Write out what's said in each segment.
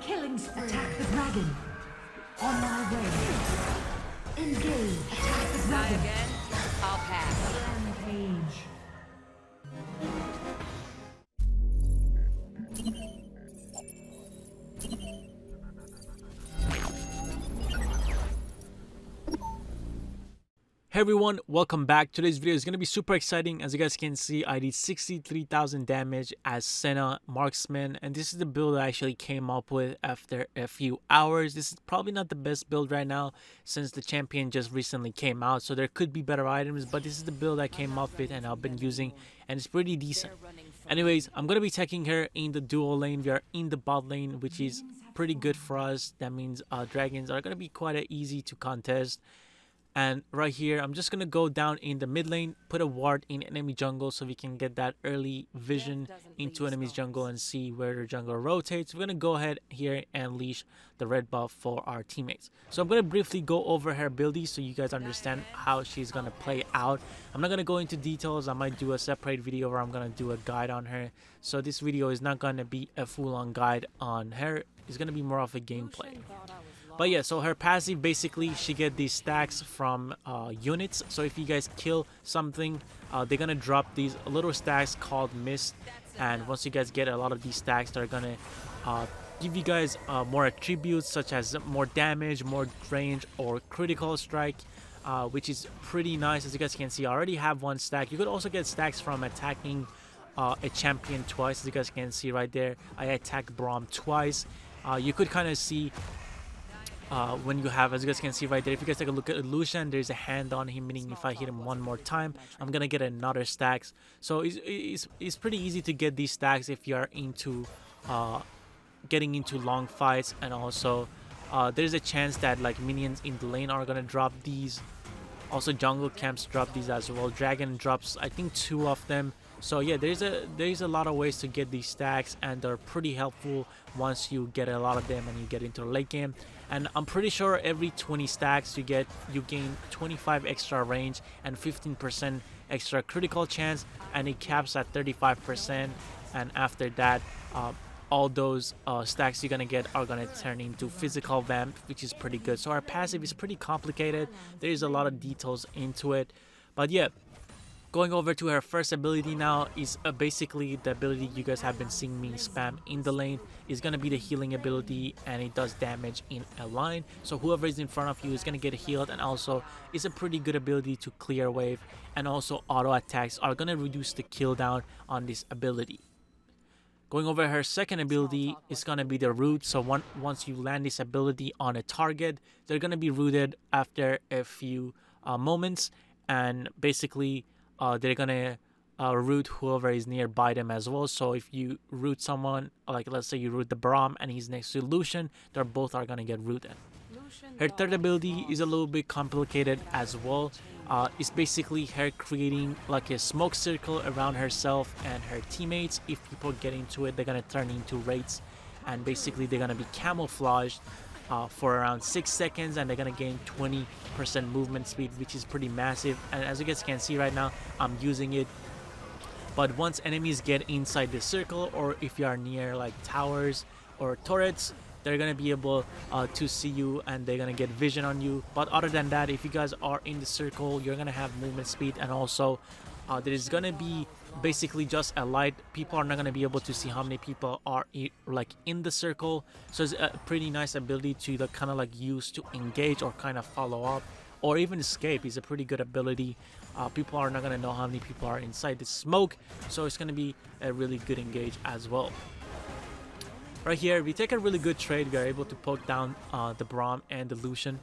Killing spree. Attack the dragon. On my way. Engage. Attack the Die dragon. again? I'll pass. Rampage. Hey everyone, welcome back. Today's video is going to be super exciting. As you guys can see, I did 63,000 damage as Senna marksman, and this is the build I actually came up with after a few hours. This is probably not the best build right now since the champion just recently came out, so there could be better items, but this is the build I came up with and I've been using, and it's pretty decent. Anyways, I'm going to be taking her in the duo lane. We are in the bot lane, which is pretty good for us. That means dragons are going to be quite easy to contest. And right here, I'm just going to go down in the mid lane, put a ward in enemy jungle so we can get that early vision into enemy's jungle and see where the jungle rotates. We're going to go ahead here and unleash the red buff for our teammates. So I'm going to briefly go over her abilities so you guys understand how she's going to play out. I'm not going to go into details. I might do a separate video where I'm going to do a guide on her. So this video is not going to be a full-on guide on her. It's going to be more of a gameplay. But yeah, so her passive, basically she get these stacks from units. So if you guys kill something, they're gonna drop these little stacks called mist, and once you guys get a lot of these stacks, they're gonna give you guys more attributes such as more damage, more range, or critical strike, which is pretty nice. As you guys can see, I already have one stack. You could also get stacks from attacking a champion twice. As you guys can see right there, I attacked Braum twice. You could kind of see when you have, as you guys can see right there, if you guys take a look at Illusion, there's a hand on him, meaning if I hit him one more time, I'm gonna get another stacks. So it's pretty easy to get these stacks if you are into getting into long fights, and also there's a chance that like minions in the lane are gonna drop these. Also jungle camps drop these as well. Dragon drops, I think, 2 of them. So yeah, there's a lot of ways to get these stacks, and they're pretty helpful once you get a lot of them and you get into the late game. And I'm pretty sure every 20 stacks you gain 25 extra range and 15% extra critical chance, and it caps at 35%. And after that, all those stacks you're gonna get are gonna turn into physical vamp, which is pretty good. So our passive is pretty complicated. There is a lot of details into it, but yeah. Going over to her first ability now is basically the ability you guys have been seeing me spam in the lane. Is going to be the healing ability, and it does damage in a line. So whoever is in front of you is going to get healed, and also it's a pretty good ability to clear wave, and also auto attacks are going to reduce the cooldown on this ability. Going over her second ability is going to be the root. So once you land this ability on a target, they're going to be rooted after a few moments, and basically they're gonna root whoever is nearby them as well. So if you root someone, like let's say you root the Braum and he's next to Lucian, they both are gonna get rooted. Her third ability is a little bit complicated as well. It's basically her creating like a smoke circle around herself and her teammates. If people get into it, they're gonna turn into wraiths, and basically they're gonna be camouflaged for around 6 seconds, and they're gonna gain 20% movement speed, which is pretty massive. And as you guys can see right now, I'm using it. But once enemies get inside the circle, or if you are near like towers or turrets, they're gonna be able to see you, and they're gonna get vision on you. But other than that, if you guys are in the circle, you're gonna have movement speed, and also there is gonna be basically just a light. People are not going to be able to see how many people are like in the circle. So it's a pretty nice ability to kind of like use to engage or kind of follow up, or even escape. Is a pretty good ability. People are not going to know how many people are inside the smoke, so it's going to be a really good engage as well. Right here, we take a really good trade. We are able to poke down the Braum and the Lucian.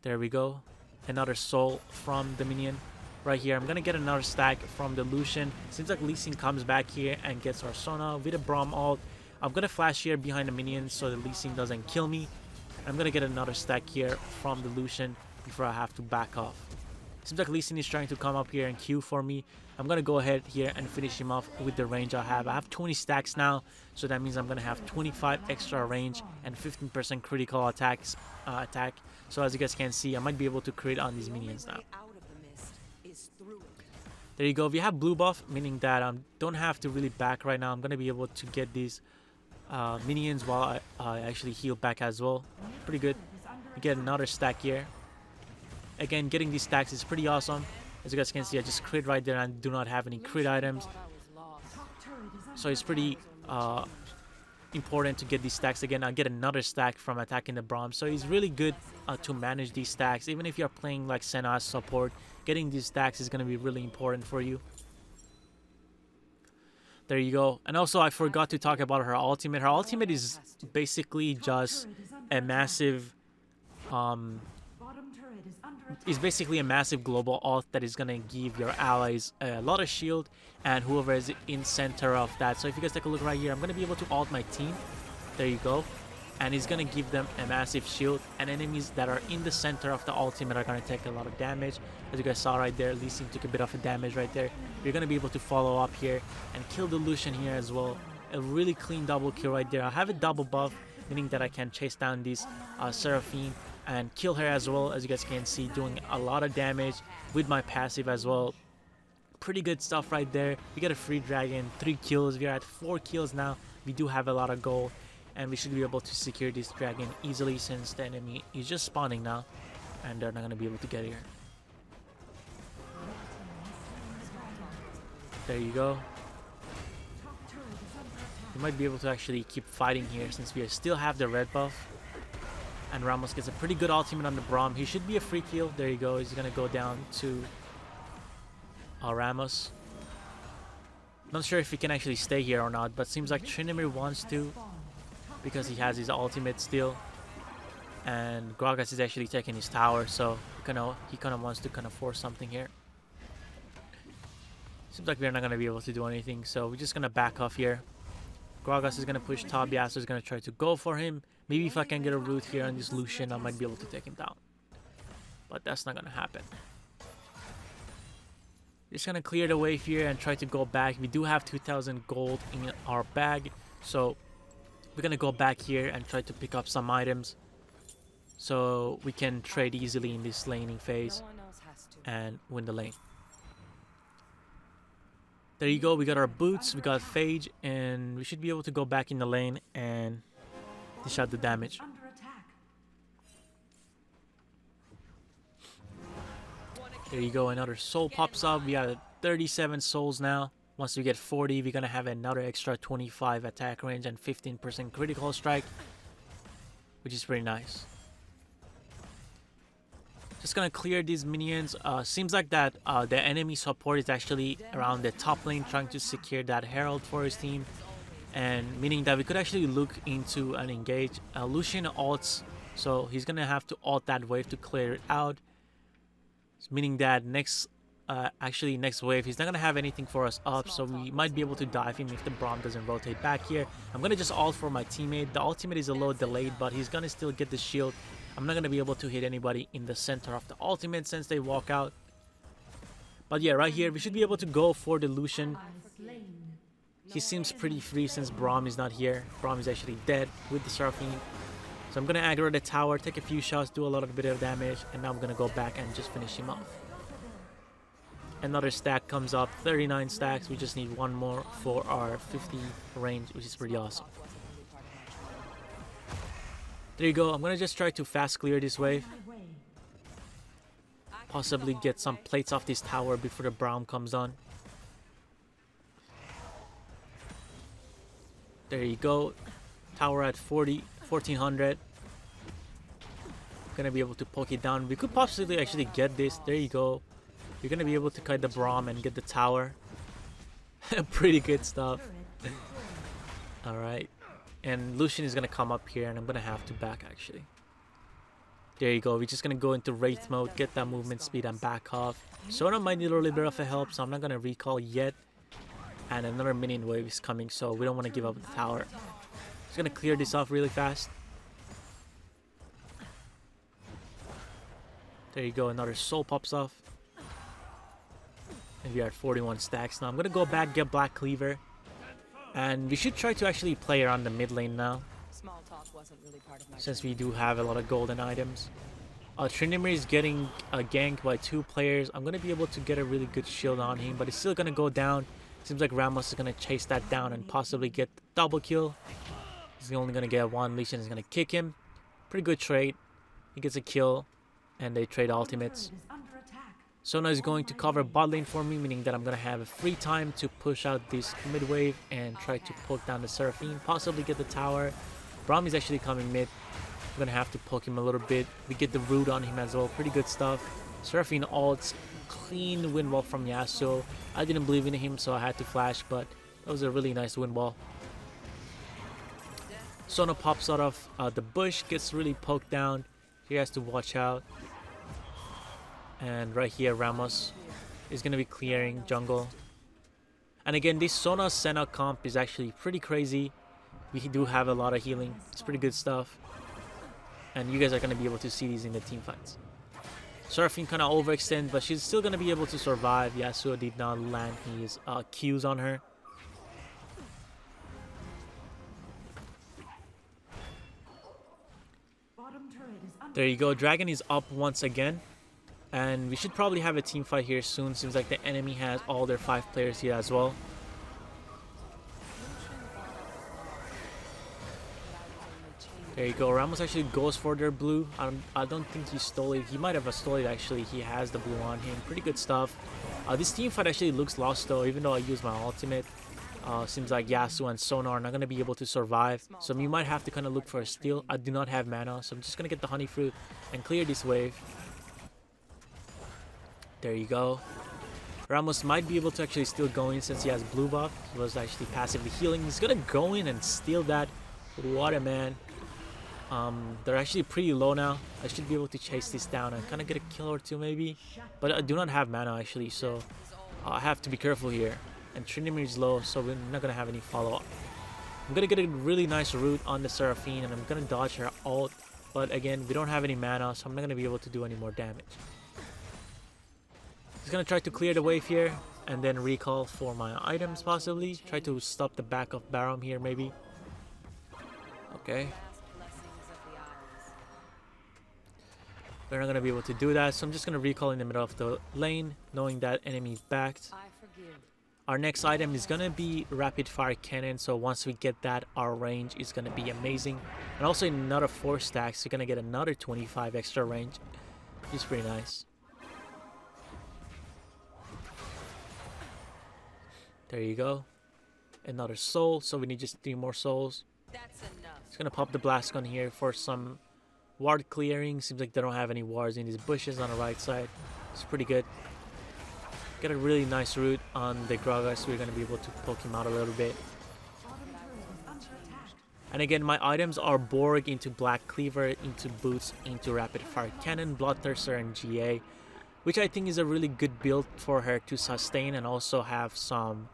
There we go. Another soul from the minion. Right here, I'm gonna get another stack from the Lucian. Seems like Lee Sin comes back here and gets our Sona with a Braum ult. I'm gonna flash here behind the minions so the Lee Sin doesn't kill me. I'm gonna get another stack here from the Lucian before I have to back off. Seems like Lee Sin is trying to come up here and queue for me. I'm gonna go ahead here and finish him off with the range I have. I have 20 stacks now, so that means I'm gonna have 25 extra range and 15% critical attack. So as you guys can see, I might be able to crit on these minions now. There you go. We have blue buff, meaning that I don't have to really back right now. I'm going to be able to get these minions while I actually heal back as well. Pretty good. We get another stack here. Again, getting these stacks is pretty awesome. As you guys can see, I just crit right there and do not have any crit items. So it's pretty important to get these stacks again. I'll get another stack from attacking the Braum. So it's really good to manage these stacks. Even if you're playing like Senna as support, getting these stacks is going to be really important for you. There you go. And also, I forgot to talk about her ultimate. Her ultimate is basically just a massive is basically a massive global ult that is gonna give your allies a lot of shield and whoever is in center of that. So if you guys take a look right here, I'm gonna be able to ult my team. There you go. And he's gonna give them a massive shield, and enemies that are in the center of the ultimate are gonna take a lot of damage. As you guys saw right there, Lee Sin took a bit of a damage right there. You're gonna be able to follow up here and kill the Lucian here as well. A really clean double kill right there. I have a double buff, meaning that I can chase down this Seraphine and kill her as well. As you guys can see, doing a lot of damage with my passive as well. Pretty good stuff right there. We got a free dragon, 3 kills. We're at 4 kills now. We do have a lot of gold, and we should be able to secure this dragon easily since the enemy is just spawning now and they're not going to be able to get here. There you go. We might be able to actually keep fighting here since we still have the red buff. And Ramos gets a pretty good ultimate on the Braum. He should be a free kill. There you go. He's going to go down to Ramos. Not sure if he can actually stay here or not, but seems like Tryndamere wants to because he has his ultimate still. And Gragas is actually taking his tower, so he kind of wants to force something here. Seems like we're not going to be able to do anything, so we're just going to back off here. Gragas is going to push top. Yasuo is going to try to go for him. Maybe if I can get a root here on this Lucian, I might be able to take him down. But that's not going to happen. Just going to clear the wave here and try to go back. We do have 2,000 gold in our bag. So we're going to go back here and try to pick up some items. So we can trade easily in this laning phase and win the lane. There you go. We got our boots. We got Phage. And we should be able to go back in the lane and dish out the damage. There you go, another soul pops up. We got 37 souls now. Once we get 40, we're gonna have another extra 25 attack range and 15% critical strike, which is pretty nice. Just gonna clear these minions. Seems like that the enemy support is actually around the top lane trying to secure that herald for his team. And meaning that we could actually look into an engage. Lucian ults, so he's gonna have to ult that wave to clear it out. Meaning that next wave he's not gonna have anything for us up, so we might be able to dive him if the Braum doesn't rotate back here. I'm gonna just ult for my teammate. The ultimate is a little delayed, but he's gonna still get the shield. I'm not gonna be able to hit anybody in the center of the ultimate since they walk out. But yeah, right here we should be able to go for the Lucian. He seems pretty free since Braum is not here. Braum is actually dead with the Seraphine. So I'm going to aggro the tower, take a few shots, do a lot of bit of damage, and now I'm going to go back and just finish him off. Another stack comes up, 39 stacks. We just need one more for our 50 range, which is pretty awesome. There you go. I'm going to just try to fast clear this wave. Possibly get some plates off this tower before the Braum comes on. There you go. Tower at 1400. Gonna be able to poke it down. We could possibly actually get this. There you go. You're gonna be able to kite the Braum and get the tower. Pretty good stuff. Alright. And Lucian is gonna come up here and I'm gonna have to back actually. There you go. We're just gonna go into wraith mode, get that movement speed and back off. Sona might need a little bit of a help, so I'm not gonna recall yet. And another minion wave is coming, so we don't want to give up the tower. Just gonna clear this off really fast. There you go, another soul pops off. And we are at 41 stacks now. I'm gonna go back, get Black Cleaver. And we should try to actually play around the mid lane now. Since we do have a lot of golden items. Tryndamere is getting ganked by 2 players. I'm gonna be able to get a really good shield on him, but it's still gonna go down. Seems like Ramos is going to chase that down and possibly get the double kill. He's only gonna get one. Lee Sin is gonna kick him. Pretty good trade. He gets a kill, and they trade ultimates. Senna is going to cover bot lane for me, meaning that I'm gonna have a free time to push out this mid wave and try to poke down the Seraphine, possibly get the tower. Braum is actually coming mid. I'm gonna have to poke him a little bit. We get the root on him as well. Pretty good stuff. Seraphine ults, clean wind wall from Yasuo. I didn't believe in him, so I had to flash, but that was a really nice wind wall. Senna pops out of the bush, gets really poked down. He has to watch out. And right here, Ramos is going to be clearing jungle. And again, this Senna comp is actually pretty crazy. We do have a lot of healing. It's pretty good stuff. And you guys are going to be able to see these in the team fights. Seraphine kind of overextend, but she's still going to be able to survive. Yasuo did not land his Qs on her. There you go. Dragon is up once again. And we should probably have a team fight here soon. Seems like the enemy has all their 5 players here as well. There you go. Ramos actually goes for their blue. I don't think he stole it. He might have stole it actually. He has the blue on him. Pretty good stuff. This team fight actually looks lost though, even though I use my ultimate. Seems like Yasuo and Senna are not going to be able to survive. So you might have to kind of look for a steal. I do not have mana, so I'm just going to get the honey fruit and clear this wave. There you go. Ramos might be able to actually still go in since he has blue buff. He was actually passively healing. He's gonna go in and steal that. What a man. They're actually pretty low now. I should be able to chase this down and kind of get a kill or two maybe. But I do not have mana actually, so I have to be careful here. And Trinimir is low, so we're not gonna have any follow-up. I'm gonna get a really nice root on the Seraphine and I'm gonna dodge her ult. But again, we don't have any mana, so I'm not gonna be able to do any more damage. He's gonna try to clear the wave here and then recall for my items possibly. Try to stop the back of Barom here maybe. Okay. We're not gonna be able to do that, so I'm just gonna recall in the middle of the lane, knowing that enemy is backed. Our next item is gonna be rapid fire cannon, so once we get that, our range is gonna be amazing. And also in another 4 stacks, you're gonna get another 25 extra range, which is pretty nice. There you go. Another soul, so we need just 3 more souls. That's enough. Just gonna pop the blast gun here for some ward clearing. Seems like they don't have any wards in these bushes on the right side. It's pretty good. Get a really nice root on the Gragas, so we're gonna be able to poke him out a little bit. And again, my items are Borg into Black Cleaver, into Boots, into Rapid Fire Cannon, Bloodthirster, and GA, which I think is a really good build for her to sustain and also have some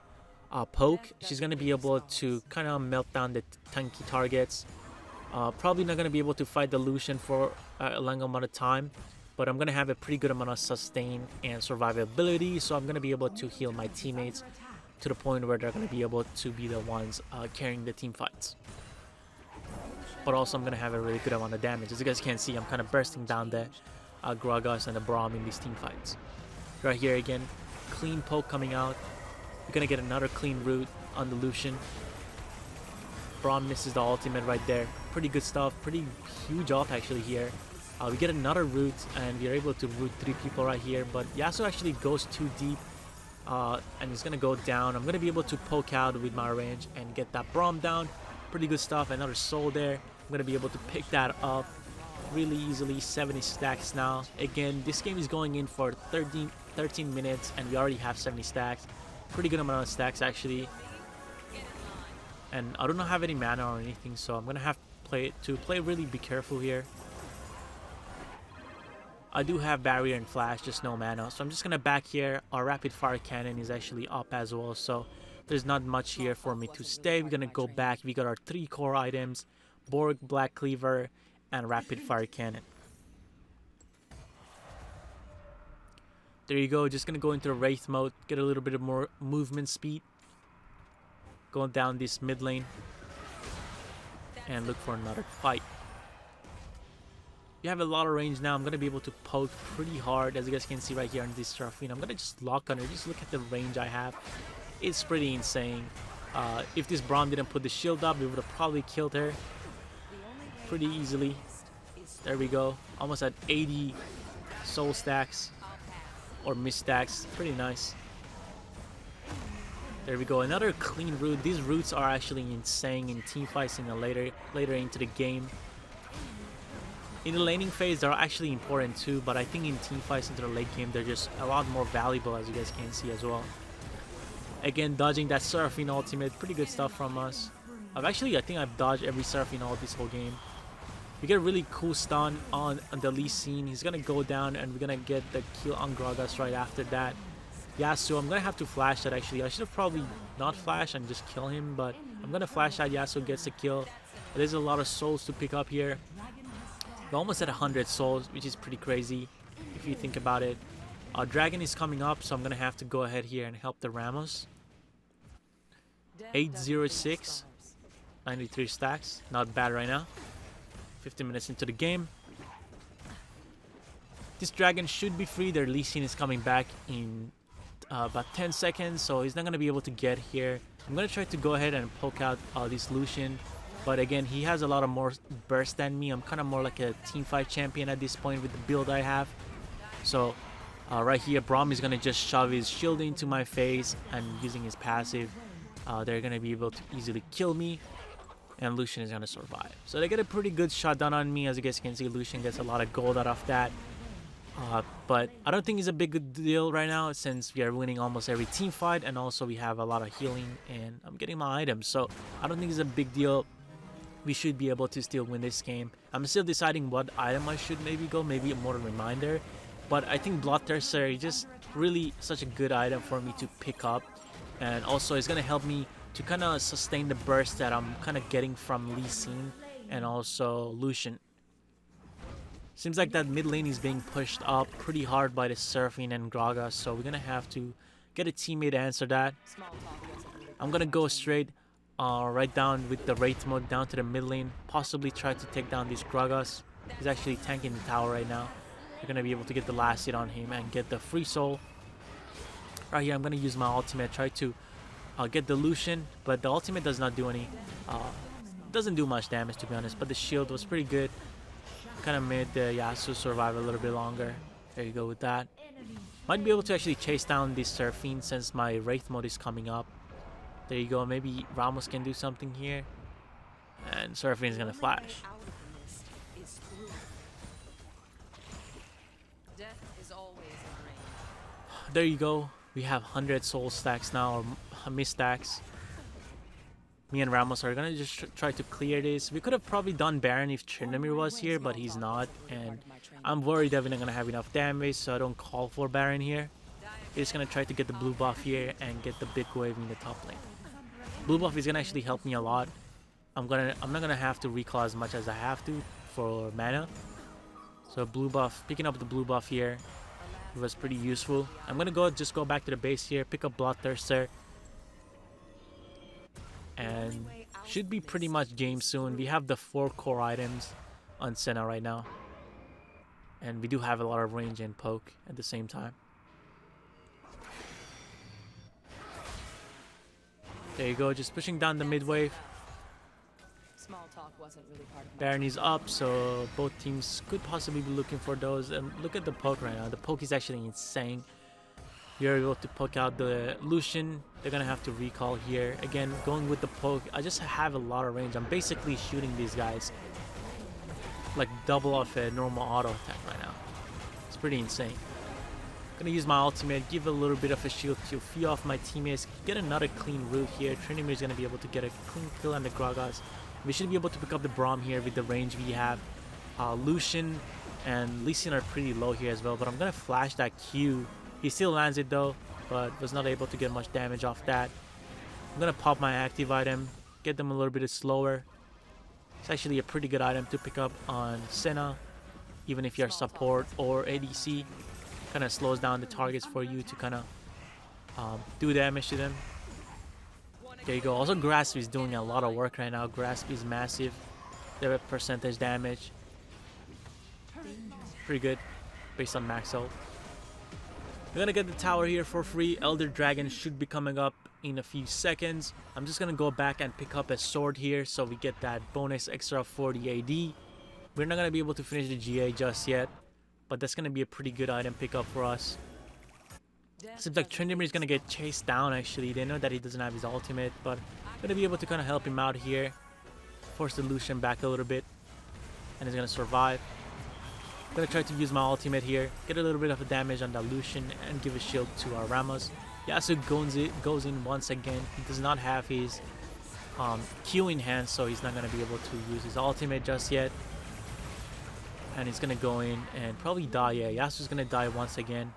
poke. She's going to be able to kind of melt down the tanky targets. Probably not going to be able to fight the Lucian for a long amount of time, but I'm going to have a pretty good amount of sustain and survivability, so I'm going to be able to heal my teammates to the point where they're going to be able to be the ones carrying the team fights. But also I'm going to have a really good amount of damage. As you guys can see, I'm kind of bursting down the Gragas and the Braum in these team fights. Right here again, clean poke coming out. You're going to get another clean root on the Lucian. Braum misses the ultimate right there. Pretty good stuff. Pretty huge off actually here. We get another root and we're able to root 3 people right here. But Yasuo actually goes too deep and he's going to go down. I'm going to be able to poke out with my range and get that Braum down. Pretty good stuff. Another soul there. I'm going to be able to pick that up really easily. 70 stacks now. Again, this game is going in for 13 minutes and we already have 70 stacks. Pretty good amount of stacks actually. And I don't have any mana or anything, so I'm gonna have to play really be careful here. I do have barrier and flash, just no mana, so I'm just gonna back here. Our rapid fire cannon is actually up as well, so there's not much here for me to stay. We're gonna go back. We got our 3 core items: Borg, Black Cleaver, and rapid fire cannon. There you go. Just gonna go into the wraith mode, get a little bit of more movement speed. Going down this mid lane and look for another fight. You have a lot of range now. I'm gonna be able to poke pretty hard, as you guys can see right here on this Seraphine. I'm gonna just lock on her. Just look at the range I have. It's pretty insane. If this Braum didn't put the shield up, we would have probably killed her pretty easily. There we go. Almost at 80 soul stacks or miss stacks. Pretty nice. There we go. Another clean root. These roots are actually insane in team fights in the later into the game. In the laning phase, they're actually important too, but I think in team fights into the late game, they're just a lot more valuable, as you guys can see as well. Again, dodging that Seraphine ultimate, pretty good stuff from us. I think I've dodged every Seraphine ult this whole game. We get a really cool stun on the Lee Sin. He's gonna go down, and we're gonna get the kill on Gragas right after that. Yasuo, I'm gonna have to flash that actually. I should have probably not flashed and just kill him, but I'm gonna flash that. Yasuo gets the kill. There's a lot of souls to pick up here. We're almost at 100 souls, which is pretty crazy if you think about it. Dragon is coming up, so I'm gonna have to go ahead here and help the Ramos. 806, 93 stacks, not bad right now. 15 minutes into the game. This dragon should be free. Their Lee Sin is coming back in about 10 seconds, so he's not gonna be able to get here. I'm gonna try to go ahead and poke out this Lucian, but again, he has a lot of more burst than me. I'm kind of more like a teamfight champion at this point with the build I have. So right here, Braum is gonna just shove his shield into my face, and using his passive, they're gonna be able to easily kill me, and Lucian is gonna survive. So they get a pretty good shot done on me. As you guys can see, Lucian gets a lot of gold out of that. But I don't think it's a big deal right now, since we are winning almost every team fight, and also we have a lot of healing, and I'm getting my items, so I don't think it's a big deal. We should be able to still win this game. I'm still deciding what item I should maybe go, maybe a Mortal Reminder, but I think Bloodthirster is just really such a good item for me to pick up, and also it's gonna help me to kind of sustain the burst that I'm kind of getting from Lee Sin and also Lucian. Seems like that mid lane is being pushed up pretty hard by the Seraphine and Gragas, so we're gonna have to get a teammate to answer that. I'm gonna go straight right down with the wraith mode down to the mid lane, possibly try to take down this Gragas. He's actually tanking the tower right now. We're gonna be able to get the last hit on him and get the free soul. Right here, I'm gonna use my ultimate, try to get the Lucian, but the ultimate does not do any, doesn't do much damage to be honest, but the shield was pretty good. Kind of made the Yasuo survive a little bit longer. There you go with that. Might be able to actually chase down this Seraphine since my wraith mode is coming up. There you go. Maybe Ramos can do something here, and Seraphine is gonna flash. There you go. We have 100 soul stacks now, or miss stacks. Me and Ramos are gonna just try to clear this. We could have probably done Baron if Chernomir was here, but he's not, and I'm worried that we're not gonna have enough damage, so I don't call for Baron here. We're just gonna try to get the blue buff here and get the big wave in the top lane. Blue buff is gonna actually help me a lot. I'm not gonna have to recall as much as I have to for mana. So blue buff, picking up the blue buff here, it was pretty useful. I'm gonna just go back to the base here, pick up Bloodthirster, and should be pretty much game soon. We have the 4 core items on Senna right now, and we do have a lot of range and poke at the same time. There you go, just pushing down the mid wave. Baron is up, so both teams could possibly be looking for those. And look at the poke right now. The poke is actually insane. We are able to poke out the Lucian. They're gonna have to recall here. Again, going with the poke, I just have a lot of range. I'm basically shooting these guys like double off a normal auto attack right now. It's pretty insane. Gonna use my ultimate, give a little bit of a shield to fee off my teammates, get another clean root here. Trinimir is gonna be able to get a clean kill on the Gragas. We should be able to pick up the Braum here with the range we have. Lucian and Lee Sin are pretty low here as well, but I'm gonna flash that Q. He still lands it though, but was not able to get much damage off that. I'm gonna pop my active item, get them a little bit slower. It's actually a pretty good item to pick up on Senna, even if you're support or ADC. Kind of slows down the targets for you to kind of do damage to them. There you go. Also, Grasp is doing a lot of work right now. Grasp is massive. Their percentage damage. Pretty good based on max ult. We're gonna get the tower here for free. Elder Dragon should be coming up in a few seconds. I'm just gonna go back and pick up a sword here so we get that bonus extra 40 AD. We're not gonna be able to finish the GA just yet, but that's gonna be a pretty good item pickup for us. Seems like Tryndamere is gonna get chased down actually. They know that he doesn't have his ultimate, but I'm gonna be able to kind of help him out here. Force the Lucian back a little bit, and he's gonna survive. I'm gonna try to use my ultimate here, get a little bit of a damage on the Lucian, and give a shield to our Ramos. Yasuo goes in once again. He does not have his Q in hand, so he's not gonna be able to use his ultimate just yet. And he's gonna go in and probably die. Yeah, Yasuo's gonna die once again.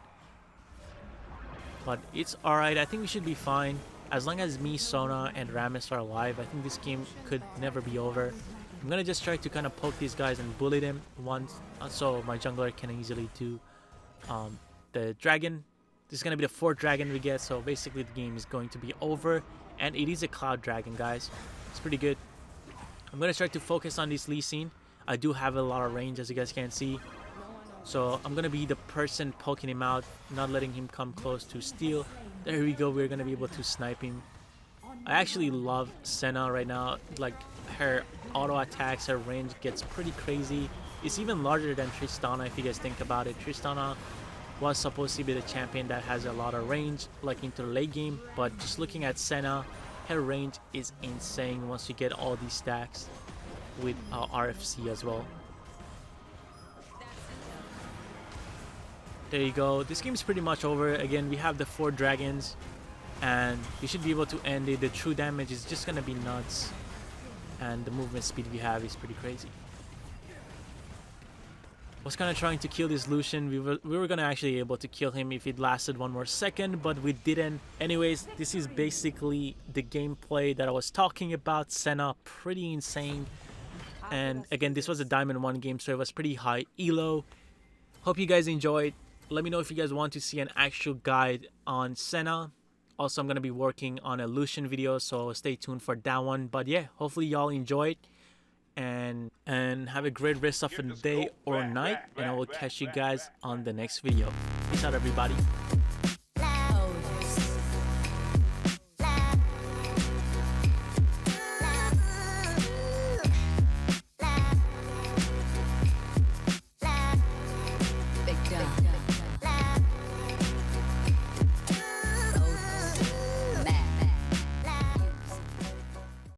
But it's alright. I think we should be fine. As long as me, Sona, and Rammus are alive, I think this game could never be over. I'm gonna just try to kind of poke these guys and bully them once, so my jungler can easily do the dragon. This is gonna be the 4th dragon we get, so basically the game is going to be over. And it is a cloud dragon, guys. It's pretty good. I'm gonna try to focus on this Lee Sin. I do have a lot of range, as you guys can see. So I'm gonna be the person poking him out, not letting him come close to steal. There we go, we're gonna be able to snipe him. I actually love Senna right now. Like, her auto attacks, her range gets pretty crazy. It's even larger than Tristana if you guys think about it. Tristana was supposed to be the champion that has a lot of range, like into the late game, but just looking at Senna, her range is insane once you get all these stacks with RFC as well. There you go. This game is pretty much over. Again, we have the 4 dragons, and we should be able to end it. The true damage is just gonna be nuts, and the movement speed we have is pretty crazy. Was kind of trying to kill this Lucian. We were gonna actually able to kill him if it lasted 1 more second, but we didn't. Anyways, this is basically the gameplay that I was talking about. Senna, pretty insane. And again, this was a Diamond 1 game, so it was pretty high elo. Hope you guys enjoyed. Let me know if you guys want to see an actual guide on Senna. Also, I'm going to be working on a Lucian video, so stay tuned for that one. But yeah, hopefully y'all enjoyed. And have a great rest of the day or night. And I will catch you guys on the next video. Peace out, everybody.